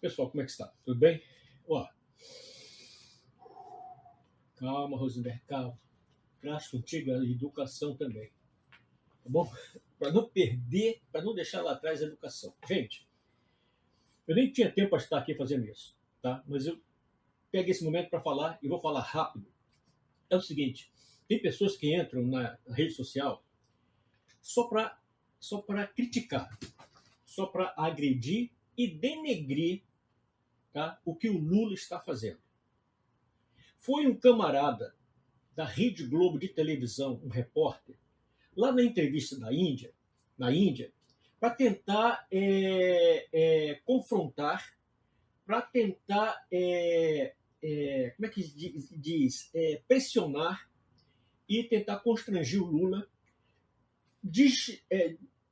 Pessoal, como é que está? Tudo bem? Ó, calma, Rosenberg, calma. Traz contigo a educação também, tá bom? Para não perder, para não deixar lá atrás a educação. Gente, eu nem tinha tempo para estar aqui fazendo isso, tá? Mas eu peguei esse momento para falar e vou falar rápido. É o seguinte, tem pessoas que entram na rede social só para criticar, só para agredir e denegrir, tá, o que o Lula está fazendo. Foi um camarada da Rede Globo de televisão, um repórter, lá na entrevista na Índia, para tentar confrontar, para tentar, como é que diz, pressionar e tentar constranger o Lula,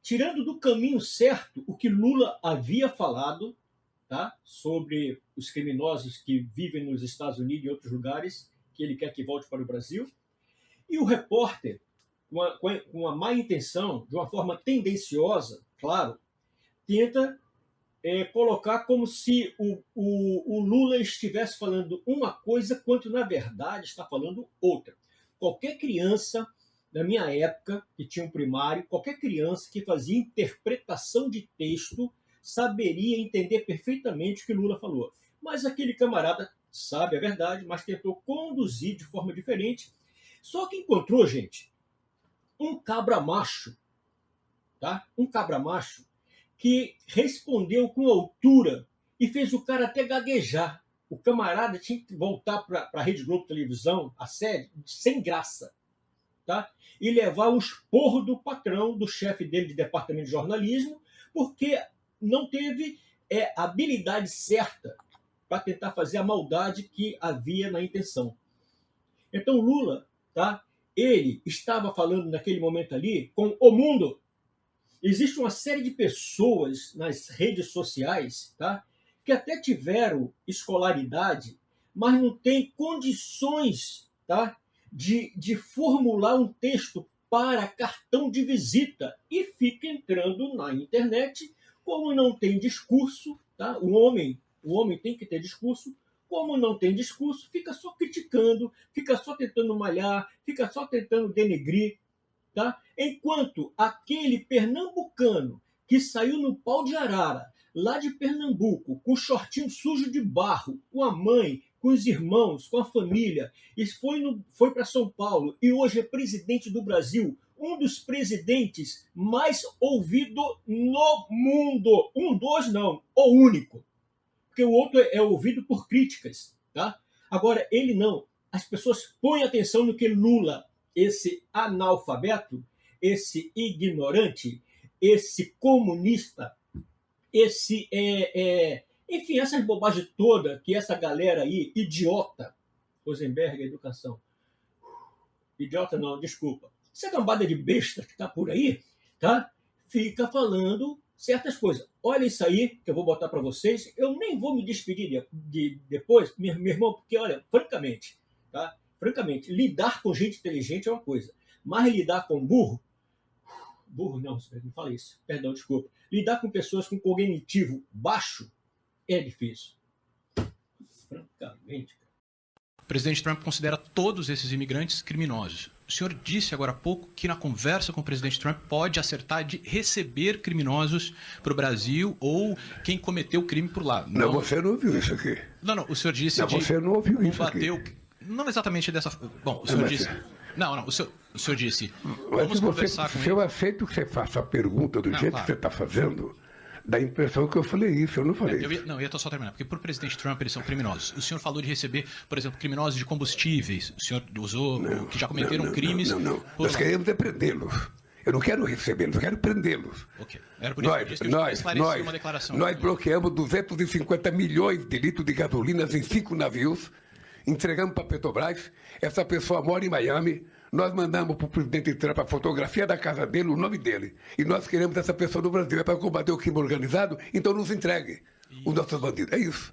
tirando do caminho certo o que Lula havia falado, tá, sobre os criminosos que vivem nos Estados Unidos e em outros lugares, que ele quer que volte para o Brasil. E o repórter, com uma má intenção, de uma forma tendenciosa, claro, tenta colocar como se o Lula estivesse falando uma coisa, quando na verdade está falando outra. Qualquer criança da minha época, que tinha um primário, qualquer criança que fazia interpretação de texto saberia entender perfeitamente o que Lula falou. Mas aquele camarada sabe a verdade, mas tentou conduzir de forma diferente. Só que encontrou, gente, um cabra macho, tá? Um cabra macho que respondeu com altura e fez o cara até gaguejar. O camarada tinha que voltar para a Rede Globo Televisão, a sede, sem graça, tá? E levar um esporro do patrão, do chefe dele de departamento de jornalismo, porque não teve habilidade certa para tentar fazer a maldade que havia na intenção. Então Lula, tá? Ele estava falando naquele momento ali com o mundo. Existe uma série de pessoas nas redes sociais, tá, que até tiveram escolaridade, mas não têm condições, tá, de formular um texto para cartão de visita e fica entrando na internet. Como não tem discurso, tá? O homem tem que ter discurso. Como não tem discurso, fica só criticando, fica só tentando malhar, fica só tentando denegrir, tá? Enquanto aquele pernambucano que saiu no pau de arara, lá de Pernambuco, com o shortinho sujo de barro, com a mãe, com os irmãos, com a família, e foi para São Paulo e hoje é presidente do Brasil, um dos presidentes mais ouvido no mundo. Não, o único. Porque o outro é ouvido por críticas, tá? Agora, ele não. As pessoas põem atenção no que Lula, esse analfabeto, esse ignorante, esse comunista, esse, enfim, essas bobagens todas que essa galera aí, idiota, Rosenberg, educação, idiota não, desculpa, essa cambada de besta que está por aí, tá? Fica falando certas coisas. Olha isso aí que eu vou botar para vocês. Eu nem vou me despedir depois, meu irmão, porque, olha, francamente, tá? Francamente, lidar com gente inteligente é uma coisa, mas lidar com burro não fala isso, perdão, desculpa. Lidar com pessoas com cognitivo baixo é difícil. Francamente. O presidente Trump considera todos esses imigrantes criminosos. O senhor disse agora há pouco que na conversa com o presidente Trump pode acertar de receber criminosos para o Brasil ou quem cometeu o crime por lá. Não, você não ouviu isso aqui. Não, o senhor disse você não ouviu isso aqui. Não exatamente dessa... Bom, o senhor disse... Não, o senhor disse... Vamos conversar com ele. Se eu aceito que você faça a pergunta do jeito que você está fazendo, dá a impressão que eu falei isso, eu não falei isso. Eu ia só terminar, porque por presidente Trump eles são criminosos. O senhor falou de receber, por exemplo, criminosos de combustíveis. O senhor usou que já cometeram crimes... Não. Nós queremos prendê-los. Eu não quero recebê-los, eu quero prendê-los. Ok. Era por isso que eu esclareci uma declaração. Nós bloqueamos 250 milhões de litros de gasolina em 5 navios, entregamos para a Petrobras, essa pessoa mora em Miami, nós mandamos para o presidente Trump a fotografia da casa dele, o nome dele, e nós queremos essa pessoa no Brasil. É para combater o crime organizado, então nos entregue os nossos bandidos. É isso.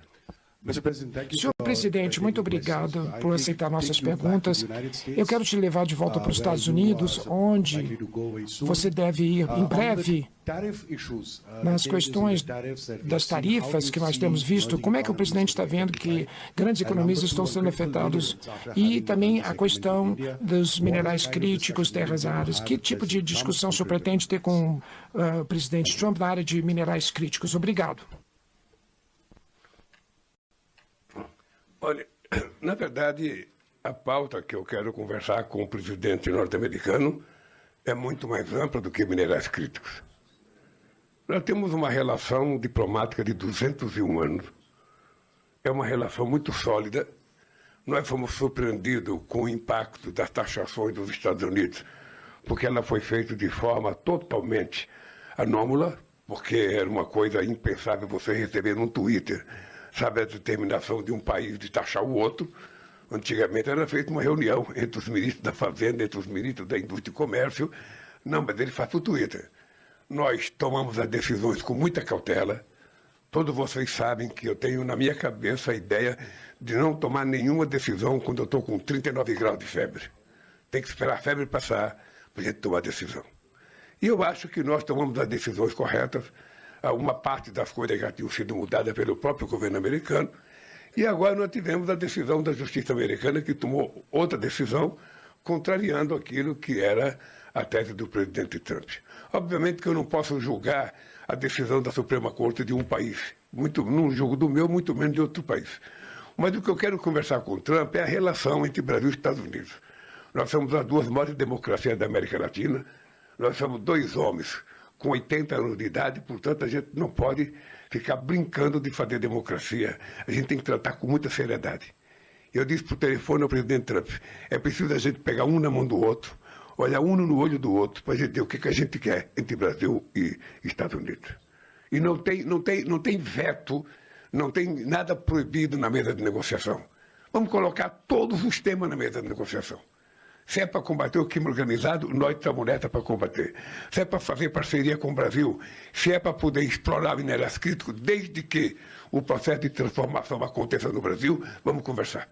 Senhor presidente, muito obrigado por aceitar nossas perguntas. Eu quero te levar de volta para os Estados Unidos, onde você deve ir em breve nas questões das tarifas que nós temos visto. Como é que o presidente está vendo que grandes economias estão sendo afetadas? E também a questão dos minerais críticos, terras raras. Que tipo de discussão o senhor pretende ter com o presidente Trump na área de minerais críticos? Obrigado. Olha, na verdade, a pauta que eu quero conversar com o presidente norte-americano é muito mais ampla do que minerais críticos. Nós temos uma relação diplomática de 201 anos. É uma relação muito sólida. Nós fomos surpreendidos com o impacto das taxações dos Estados Unidos, porque ela foi feita de forma totalmente anômala, porque era uma coisa impensável você receber num Twitter, sabe, a determinação de um país de taxar o outro. Antigamente era feita uma reunião entre os ministros da Fazenda, entre os ministros da Indústria e Comércio. Não, mas ele faz o Twitter. Nós tomamos as decisões com muita cautela. Todos vocês sabem que eu tenho na minha cabeça a ideia de não tomar nenhuma decisão quando eu estou com 39 graus de febre. Tem que esperar a febre passar para a gente tomar decisão. E eu acho que nós tomamos as decisões corretas. Uma parte das coisas já tinham sido mudadas pelo próprio governo americano. E agora nós tivemos a decisão da justiça americana, que tomou outra decisão, contrariando aquilo que era a tese do presidente Trump. Obviamente que eu não posso julgar a decisão da Suprema Corte de um país. Não julgo do meu, muito menos de outro país. Mas o que eu quero conversar com o Trump é a relação entre Brasil e Estados Unidos. Nós somos as duas maiores democracias da América Latina. Nós somos dois homens com 80 anos de idade, portanto, a gente não pode ficar brincando de fazer democracia. A gente tem que tratar com muita seriedade. Eu disse por telefone ao presidente Trump, é preciso a gente pegar um na mão do outro, olhar um no olho do outro, para a gente ver o que a gente quer entre Brasil e Estados Unidos. E não tem veto, não tem nada proibido na mesa de negociação. Vamos colocar todos os temas na mesa de negociação. Se é para combater o crime organizado, nós estamos nessa para combater. Se é para fazer parceria com o Brasil, se é para poder explorar minerais críticos, desde que o processo de transformação aconteça no Brasil, vamos conversar.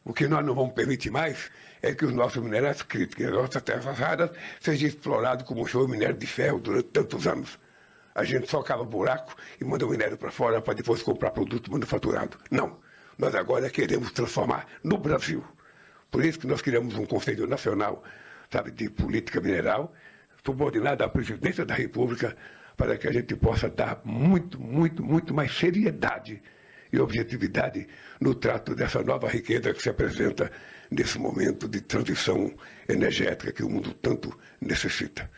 O que nós não vamos permitir mais é que os nossos minerais críticos, as nossas terras raras, sejam explorados como foi o minério de ferro durante tantos anos. A gente só cava buraco e manda o minério para fora para depois comprar produto manufaturado. Não. Nós agora queremos transformar no Brasil. Por isso que nós criamos um Conselho Nacional, sabe, de Política Mineral, subordinado à Presidência da República, para que a gente possa dar muito mais seriedade e objetividade no trato dessa nova riqueza que se apresenta nesse momento de transição energética que o mundo tanto necessita.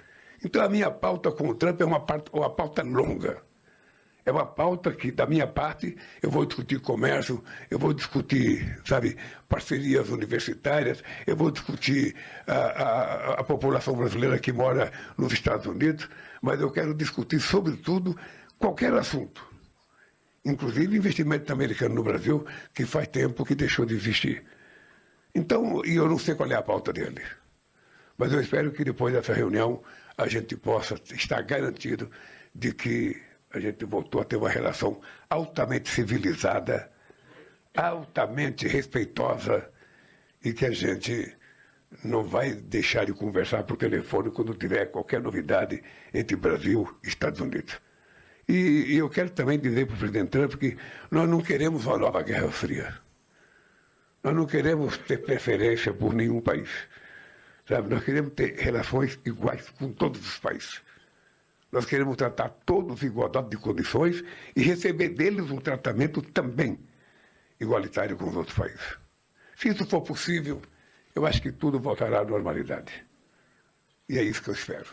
Então a minha pauta com o Trump é uma pauta longa. É uma pauta que, da minha parte, eu vou discutir comércio, eu vou discutir, sabe, parcerias universitárias, eu vou discutir a população brasileira que mora nos Estados Unidos, mas eu quero discutir, sobretudo, qualquer assunto. Inclusive investimento americano no Brasil, que faz tempo que deixou de existir. Então, e eu não sei qual é a pauta dele. Mas eu espero que depois dessa reunião a gente possa estar garantido de que a gente voltou a ter uma relação altamente civilizada, altamente respeitosa, e que a gente não vai deixar de conversar por telefone quando tiver qualquer novidade entre Brasil e Estados Unidos. E eu quero também dizer para o presidente Trump que nós não queremos uma nova Guerra Fria. Nós não queremos ter preferência por nenhum país. Sabe? Nós queremos ter relações iguais com todos os países. Nós queremos tratar todos em igualdade de condições e receber deles um tratamento também igualitário com os outros países. Se isso for possível, eu acho que tudo voltará à normalidade. E é isso que eu espero.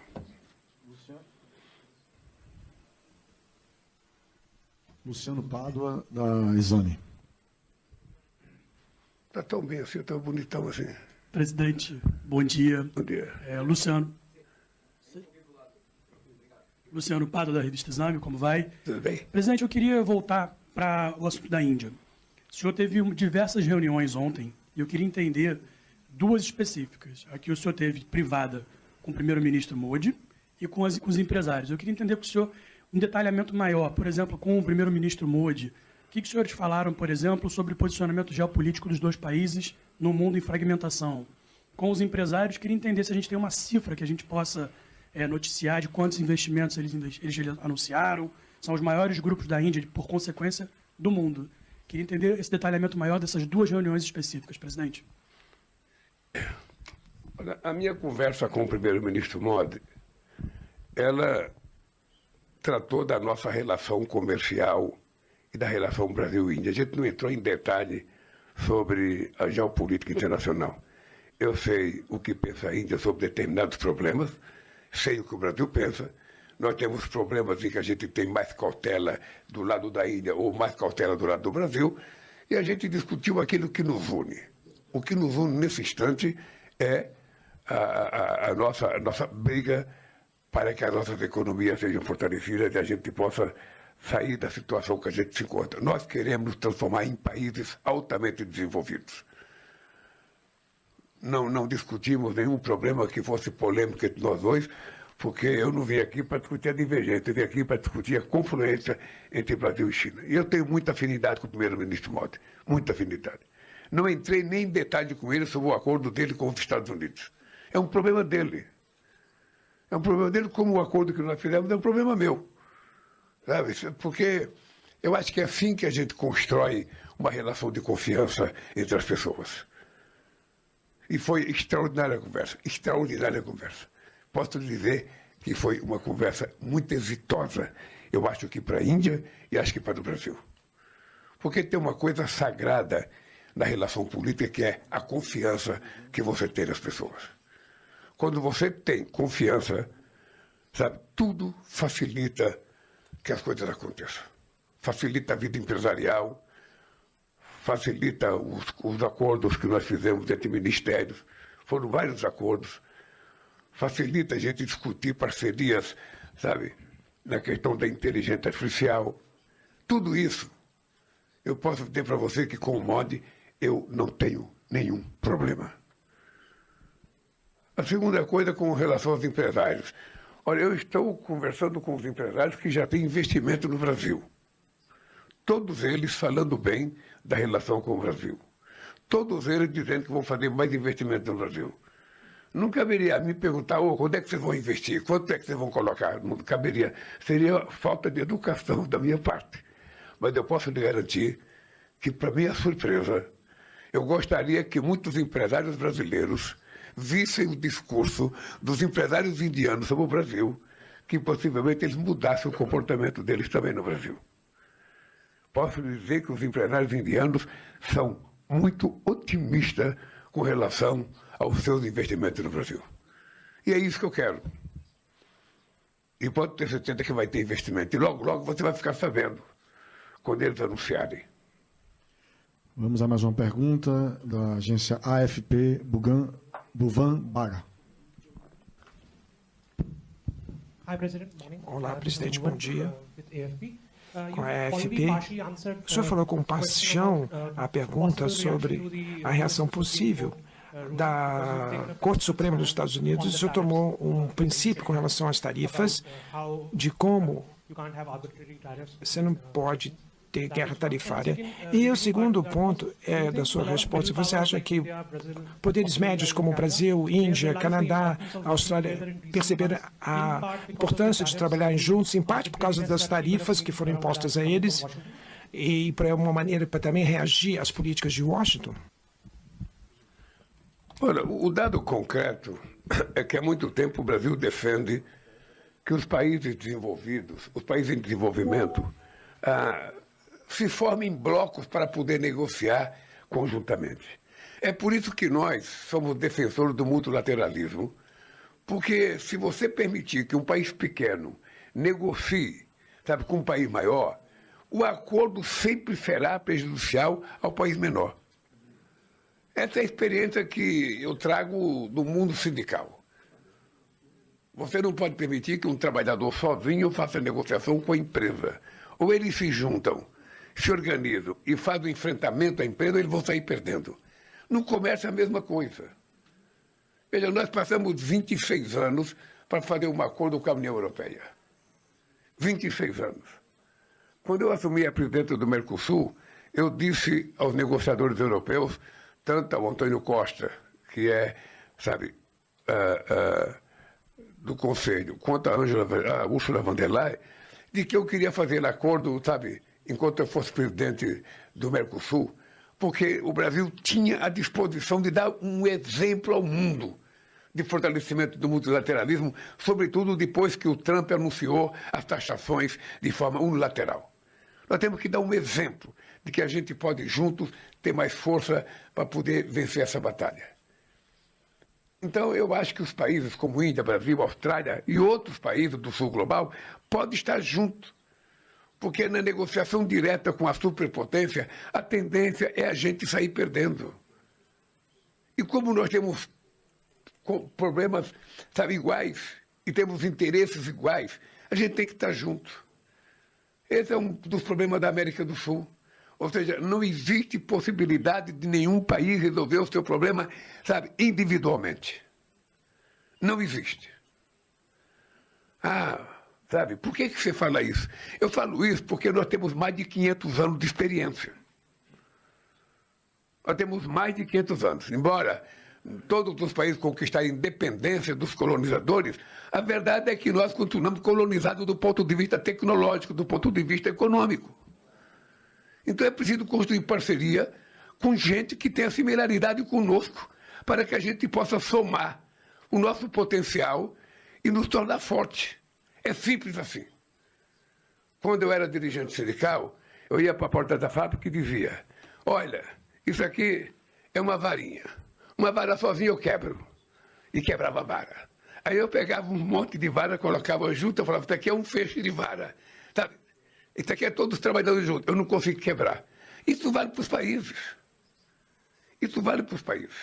Luciano Pádua, da Exame. Está tão bem assim, tão bonitão assim. Presidente, bom dia. Bom dia. Luciano Pádua, da revista Exame, como vai? Tudo bem? Presidente, eu queria voltar para o assunto da Índia. O senhor teve diversas reuniões ontem e eu queria entender duas específicas. Aqui o senhor teve privada com o primeiro-ministro Modi e com os empresários. Eu queria entender com o senhor um detalhamento maior, por exemplo, com o primeiro-ministro Modi, O que os senhores falaram, por exemplo, sobre o posicionamento geopolítico dos dois países no mundo em fragmentação? Com os empresários, queria entender se a gente tem uma cifra que a gente possa noticiar de quantos investimentos eles anunciaram. São os maiores grupos da Índia, por consequência, do mundo. Queria entender esse detalhamento maior dessas duas reuniões específicas, presidente. A minha conversa com o primeiro-ministro Modi, ela tratou da nossa relação comercial e da relação Brasil-Índia. A gente não entrou em detalhe sobre a geopolítica internacional. Eu sei o que pensa a Índia sobre determinados problemas, sei o que o Brasil pensa. Nós temos problemas em que a gente tem mais cautela do lado da Índia ou mais cautela do lado do Brasil, e a gente discutiu aquilo que nos une. O que nos une nesse instante é a nossa briga para que as nossas economias sejam fortalecidas e a gente possa sair da situação que a gente se encontra. Nós queremos nos transformar em países altamente desenvolvidos. Não discutimos nenhum problema que fosse polêmico entre nós dois, porque eu não vim aqui para discutir a divergência, eu vim aqui para discutir a confluência entre Brasil e China. E eu tenho muita afinidade com o primeiro-ministro Modi, muita afinidade. Não entrei nem em detalhe com ele sobre o acordo dele com os Estados Unidos. É um problema dele. É um problema dele, como o acordo que nós fizemos é um problema meu. Sabe? Porque eu acho que é assim que a gente constrói uma relação de confiança entre as pessoas. E foi extraordinária a conversa, extraordinária a conversa. Posso dizer que foi uma conversa muito exitosa, eu acho que para a Índia e acho que para o Brasil. Porque tem uma coisa sagrada na relação política que é a confiança que você tem nas pessoas. Quando você tem confiança, sabe, tudo facilita que as coisas aconteçam. Facilita a vida empresarial, facilita os acordos que nós fizemos entre ministérios. Foram vários acordos. Facilita a gente discutir parcerias, sabe, na questão da inteligência artificial. Tudo isso, eu posso dizer para você que com o Modi eu não tenho nenhum problema. A segunda coisa com relação aos empresários. Olha, eu estou conversando com os empresários que já têm investimento no Brasil. Todos eles falando bem da relação com o Brasil. Todos eles dizendo que vão fazer mais investimento no Brasil. Não caberia a mim perguntar, quando é que vocês vão investir? Quanto é que vocês vão colocar? Não caberia. Seria falta de educação da minha parte. Mas eu posso lhe garantir que, para minha surpresa, eu gostaria que muitos empresários brasileiros vissem o discurso dos empresários indianos sobre o Brasil, que possivelmente eles mudassem o comportamento deles também no Brasil. Posso dizer que os empresários indianos são muito otimistas com relação aos seus investimentos no Brasil. E é isso que eu quero. E pode ter certeza que vai ter investimento. E logo, logo você vai ficar sabendo, quando eles anunciarem. Vamos a mais uma pergunta da agência AFP Buvan Baga. Olá, presidente, bom dia. Com a AFP, o senhor falou com paixão a pergunta sobre a reação possível da Corte Suprema dos Estados Unidos. O senhor tomou um princípio com relação às tarifas, de como você não pode ter guerra tarifária. E o segundo ponto é da sua resposta. Você acha que poderes médios como Brasil, Índia, Canadá, Austrália perceberam a importância de trabalharem juntos, em parte por causa das tarifas que foram impostas a eles, e para uma maneira para também reagir às políticas de Washington? Olha, o dado concreto é que há muito tempo o Brasil defende que os países desenvolvidos, os países em desenvolvimento, se formem em blocos para poder negociar conjuntamente. É por isso que nós somos defensores do multilateralismo, porque se você permitir que um país pequeno negocie, sabe, com um país maior, o acordo sempre será prejudicial ao país menor. Essa é a experiência que eu trago do mundo sindical. Você não pode permitir que um trabalhador sozinho faça negociação com a empresa. Ou eles se juntam, se organizam e fazem o enfrentamento à empresa, eles vão sair perdendo. No comércio é a mesma coisa. Veja, nós passamos 26 anos para fazer um acordo com a União Europeia. 26 anos. quando eu assumi a presidência do Mercosul, eu disse aos negociadores europeus, tanto ao Antônio Costa, que é, sabe, do Conselho, quanto a Ursula von der Leyen, de que eu queria fazer acordo, sabe, enquanto eu fosse presidente do Mercosul, porque o Brasil tinha a disposição de dar um exemplo ao mundo de fortalecimento do multilateralismo, sobretudo depois que o Trump anunciou as taxações de forma unilateral. Nós temos que dar um exemplo de que a gente pode, juntos, ter mais força para poder vencer essa batalha. Então, eu acho que os países como Índia, Brasil, Austrália e outros países do sul global podem estar juntos. Porque na negociação direta com a superpotência, a tendência é a gente sair perdendo. E como nós temos problemas, sabe, iguais, e temos interesses iguais, a gente tem que estar junto. Esse é um dos problemas da América do Sul. Ou seja, não existe possibilidade de nenhum país resolver o seu problema, sabe, individualmente. Não existe. Sabe, por que você fala isso? Eu falo isso porque nós temos mais de 500 anos de experiência. Nós temos mais de 500 anos. Embora todos os países conquistarem independência dos colonizadores, a verdade é que nós continuamos colonizados do ponto de vista tecnológico, do ponto de vista econômico. Então é preciso construir parceria com gente que tenha similaridade conosco, para que a gente possa somar o nosso potencial e nos tornar forte. É simples assim. Quando eu era dirigente sindical, eu ia para a porta da fábrica e dizia: olha, isso aqui é uma varinha. Uma vara sozinha eu quebro. E quebrava a vara. Aí eu pegava um monte de vara, colocava junto, eu falava: isso aqui é um feixe de vara. Sabe? Isso aqui é todos trabalhando juntos. Eu não consigo quebrar. Isso vale para os países. Isso vale para os países.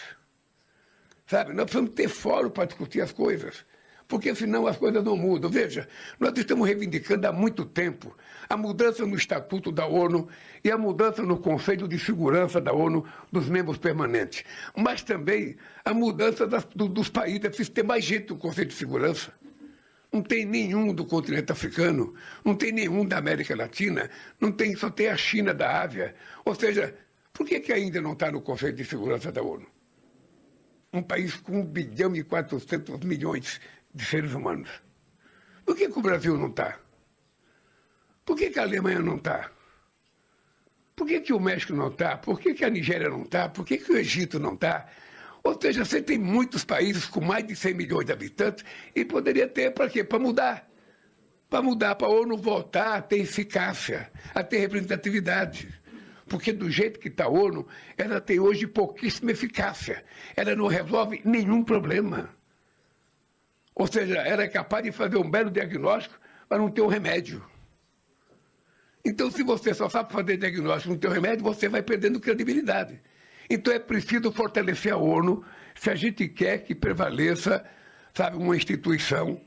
Sabe? Nós precisamos ter fórum para discutir as coisas. Porque senão as coisas não mudam. Veja, nós estamos reivindicando há muito tempo a mudança no Estatuto da ONU e a mudança no Conselho de Segurança da ONU dos membros permanentes. Mas também a mudança dos países. É preciso ter mais gente no Conselho de Segurança. Não tem nenhum do continente africano, não tem nenhum da América Latina, só tem a China da Ásia. Ou seja, por que a Índia não está no Conselho de Segurança da ONU? Um país com 1 bilhão e 400 milhões de seres humanos. Por que o Brasil não está? Por que a Alemanha não está? Por que o México não está? Por que a Nigéria não está? Por que o Egito não está? Ou seja, você tem muitos países com mais de 100 milhões de habitantes e poderia ter para quê? Para mudar. Para mudar, para a ONU voltar a ter eficácia, a ter representatividade. Porque do jeito que está a ONU, ela tem hoje pouquíssima eficácia. Ela não resolve nenhum problema. Ou seja, ela é capaz de fazer um belo diagnóstico, mas não ter um remédio. Então, se você só sabe fazer diagnóstico e não ter um remédio, você vai perdendo credibilidade. Então é preciso fortalecer a ONU se a gente quer que prevaleça, sabe, uma instituição,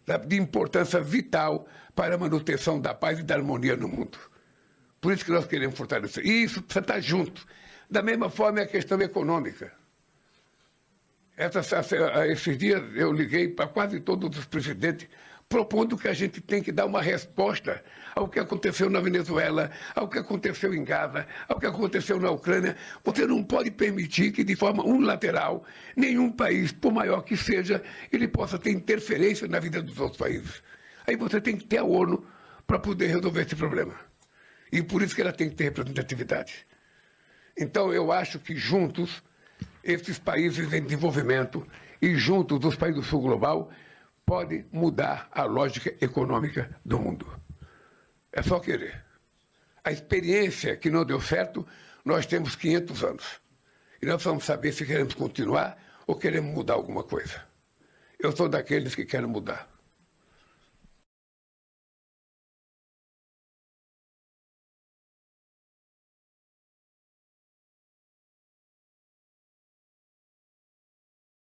sabe, de importância vital para a manutenção da paz e da harmonia no mundo. Por isso que nós queremos fortalecer. E isso precisa estar junto. Da mesma forma é a questão econômica. Esses dias eu liguei para quase todos os presidentes propondo que a gente tem que dar uma resposta ao que aconteceu na Venezuela, ao que aconteceu em Gaza, ao que aconteceu na Ucrânia. Você não pode permitir que, de forma unilateral, nenhum país, por maior que seja, ele possa ter interferência na vida dos outros países. Aí você tem que ter a ONU para poder resolver esse problema. E por isso que ela tem que ter representatividade. Então, eu acho que juntos, esses países em desenvolvimento e juntos os países do sul global, pode mudar a lógica econômica do mundo. É só querer. A experiência que não deu certo, nós temos 500 anos. E nós vamos saber se queremos continuar ou queremos mudar alguma coisa. Eu sou daqueles que querem mudar.